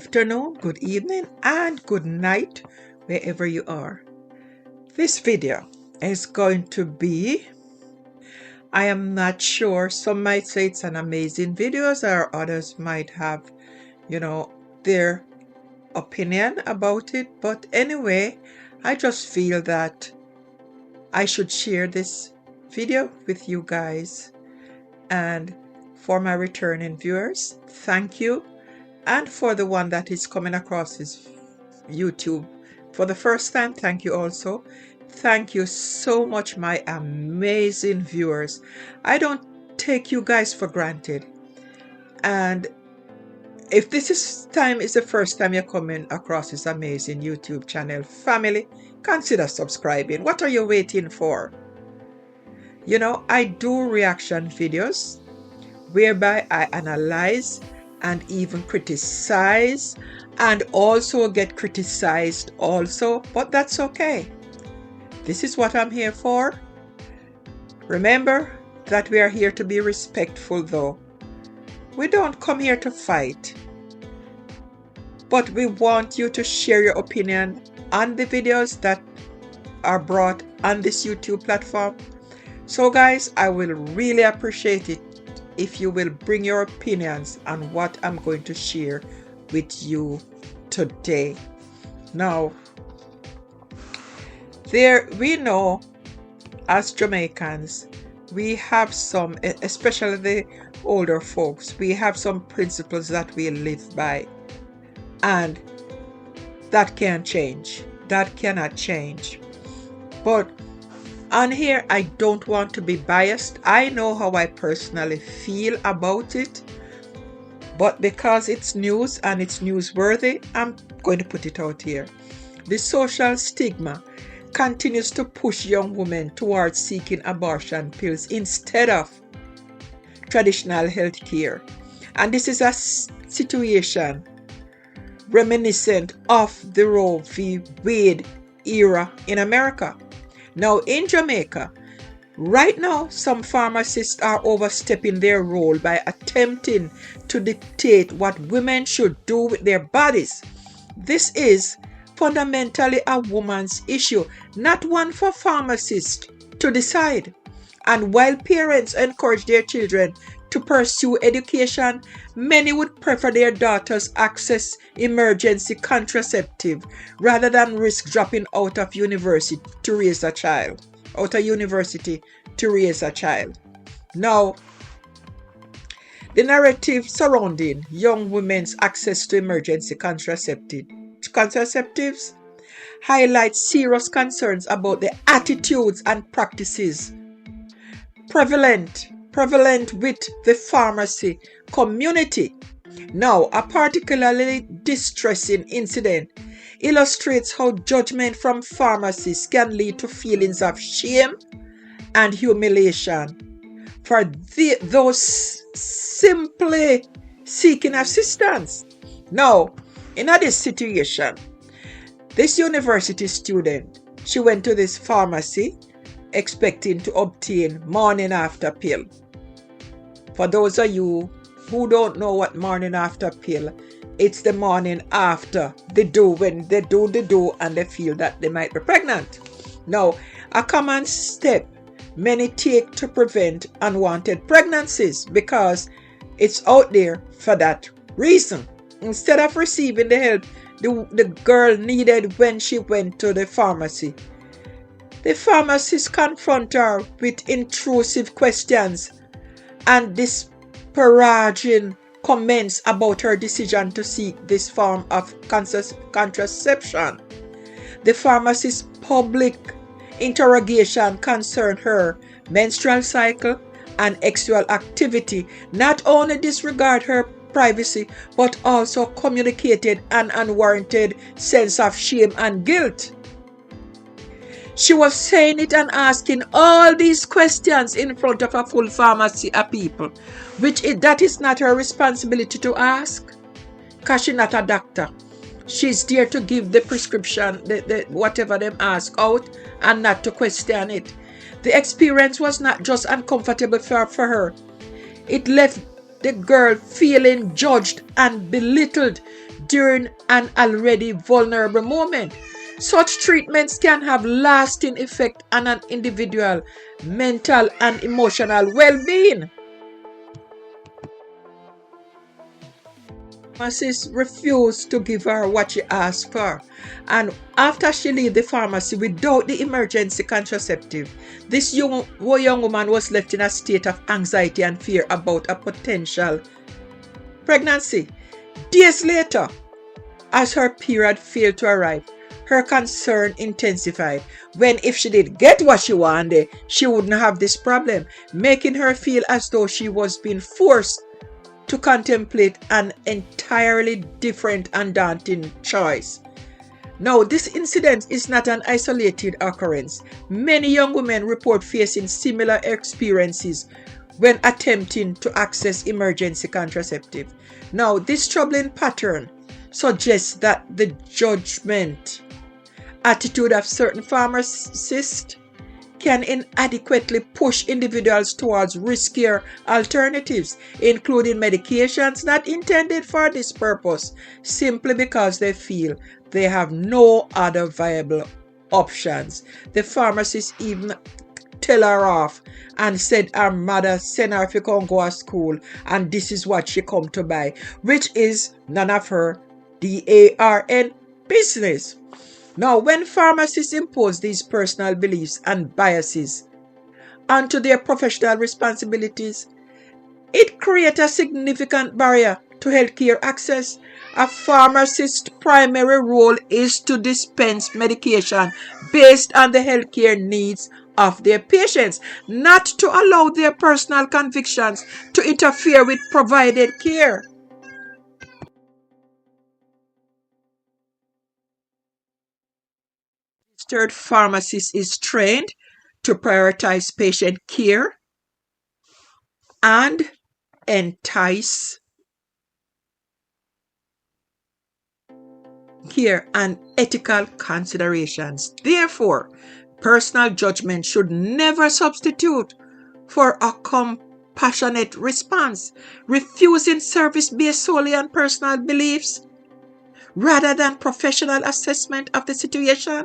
afternoon, good evening, and good night, wherever you are. This video is going to be, I am not sure, some might say it's an amazing video, or others might have, their opinion about it. But anyway, I just feel that I should share this video with you guys. And for my returning viewers, thank you. And for the one that is coming across this YouTube for the first time, thank you also. Thank you so much, my amazing viewers. I don't take you guys for granted. And if this is the first time you're coming across this amazing YouTube channel, family, consider subscribing. What are you waiting for? I do reaction videos whereby I analyze and even criticize, and also get criticized also, but that's okay. This is what I'm here for. Remember that we are here to be respectful, though. We don't come here to fight, but we want you to share your opinion on the videos that are brought on this YouTube platform. So guys, I will really appreciate it if you will bring your opinions on what I'm going to share with you today. Now, we know as Jamaicans, we have some, especially the older folks, we have some principles that we live by, and that can't change. That cannot change. But on here, I don't want to be biased. I know how I personally feel about it, but because it's news and it's newsworthy, I'm going to put it out here. The social stigma continues to push young women towards seeking abortion pills instead of traditional health care. And this is a situation reminiscent of the Roe v. Wade era in America. Now, in Jamaica, right now, some pharmacists are overstepping their role by attempting to dictate what women should do with their bodies. This is fundamentally a woman's issue, not one for pharmacists to decide. And while parents encourage their children to pursue education, many would prefer their daughters access emergency contraceptive rather than risk dropping out of university to raise a child. Now, the narrative surrounding young women's access to emergency contraceptives highlights serious concerns about the attitudes and practices prevalent with the pharmacy community. Now, a particularly distressing incident illustrates how judgment from pharmacists can lead to feelings of shame and humiliation for those simply seeking assistance. Now, in this situation, this university student, she went to this pharmacy expecting to obtain morning after pill. For those of you who don't know what morning after pill, it's the morning after they do, when they do the do and they feel that they might be pregnant. Now, a common step many take to prevent unwanted pregnancies, because it's out there for that reason. Instead of receiving the help the girl needed when she went to the pharmacy, the pharmacist confront her with intrusive questions and disparaging comments about her decision to seek this form of contraception. The pharmacist's public interrogation concerned her menstrual cycle and sexual activity, not only disregard her privacy, but also communicated an unwarranted sense of shame and guilt. She was saying it and asking all these questions in front of a full pharmacy of people, that is not her responsibility to ask, because she's not a doctor. She's there to give the prescription, whatever them ask out, and not to question it. The experience was not just uncomfortable for her. It left the girl feeling judged and belittled during an already vulnerable moment. Such treatments can have lasting effect on an individual mental and emotional well-being. Pharmacist refused to give her what she asked for, and after she left the pharmacy without the emergency contraceptive, this young woman was left in a state of anxiety and fear about a potential pregnancy. Days later, as her period failed to arrive, her concern intensified. When if she did get what she wanted, she wouldn't have this problem, making her feel as though she was being forced to contemplate an entirely different and daunting choice. Now, this incident is not an isolated occurrence. Many young women report facing similar experiences when attempting to access emergency contraceptive. Now, this troubling pattern suggests that the judgment attitude of certain pharmacists can inadequately push individuals towards riskier alternatives, including medications not intended for this purpose, simply because they feel they have no other viable options. The pharmacist even tell her off and said her mother sent her to come go to school and this is what she come to buy, which is none of her DARN business. Now, when pharmacists impose these personal beliefs and biases onto their professional responsibilities, it creates a significant barrier to healthcare access. A pharmacist's primary role is to dispense medication based on the healthcare needs of their patients, not to allow their personal convictions to interfere with provided care. Registered pharmacist is trained to prioritize patient care and entice care and ethical considerations. Therefore, personal judgment should never substitute for a compassionate response. Refusing service based solely on personal beliefs rather than professional assessment of the situation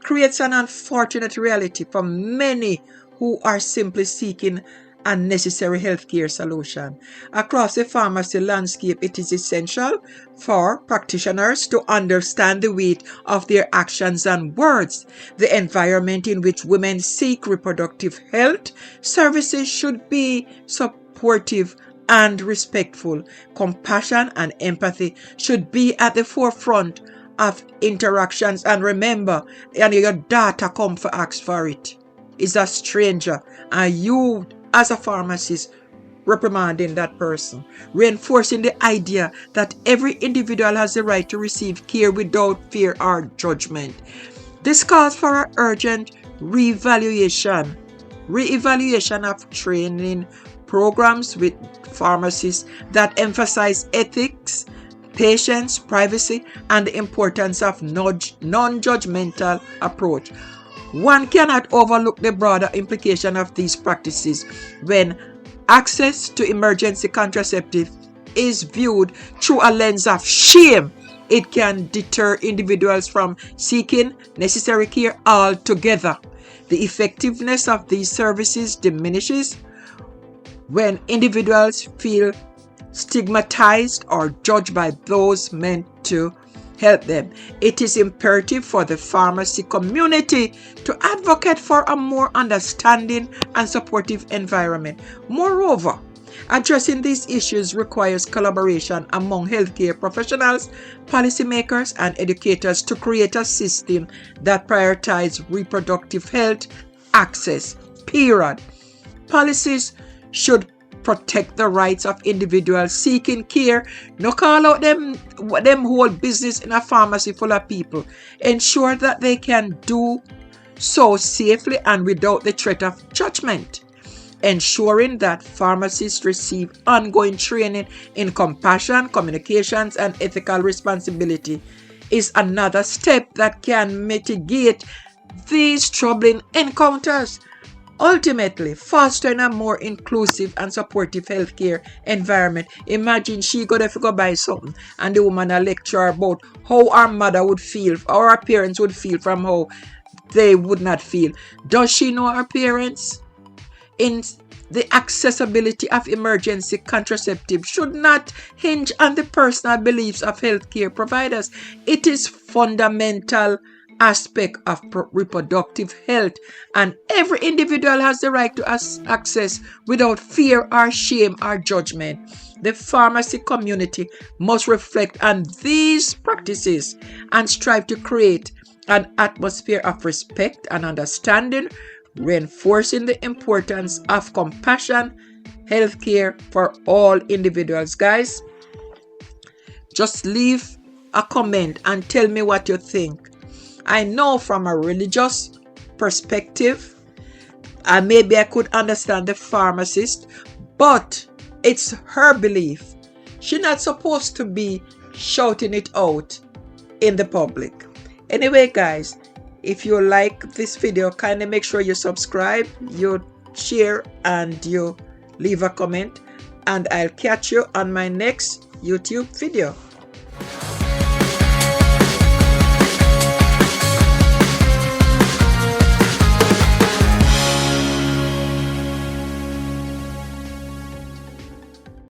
creates an unfortunate reality for many who are simply seeking a necessary healthcare solution. Across the pharmacy landscape, it is essential for practitioners to understand the weight of their actions and words. The environment in which women seek reproductive health services should be supportive and respectful. Compassion and empathy should be at the forefront of interactions. And remember, and your daughter come for ask for it is a stranger, and you as a pharmacist reprimanding that person, reinforcing the idea that every individual has the right to receive care without fear or judgment. This calls for an urgent reevaluation of training programs with pharmacists that emphasize ethics, patients, privacy, and the importance of non-judgmental approach. One cannot overlook the broader implication of these practices when access to emergency contraceptive is viewed through a lens of shame. It can deter individuals from seeking necessary care altogether. The effectiveness of these services diminishes when individuals feel stigmatized or judged by those meant to help them. It is imperative for the pharmacy community to advocate for a more understanding and supportive environment. Moreover, addressing these issues requires collaboration among healthcare professionals, policymakers, and educators to create a system that prioritizes reproductive health access. Period. Policies should protect the rights of individuals seeking care. No call out them whole business in a pharmacy full of people. Ensure that they can do so safely and without the threat of judgment. Ensuring that pharmacists receive ongoing training in compassion, communications, and ethical responsibility is another step that can mitigate these troubling encounters. Ultimately, fostering a more inclusive and supportive healthcare environment. Imagine she go there to go buy something and the woman a lecture about how our mother would feel, or our parents would feel from how they would not feel. Does she know her parents? In the accessibility of emergency contraceptives should not hinge on the personal beliefs of healthcare providers. It is fundamental aspect of reproductive health, and every individual has the right to access without fear or shame or judgment. The pharmacy community must reflect on these practices and strive to create an atmosphere of respect and understanding, reinforcing the importance of compassion healthcare for all individuals. Guys, just leave a comment and tell me what you think. I know from a religious perspective, and maybe I could understand the pharmacist, but it's her belief. She's not supposed to be shouting it out in the public. Anyway, guys, if you like this video, kindly make sure you subscribe, you share, and you leave a comment. And I'll catch you on my next YouTube video.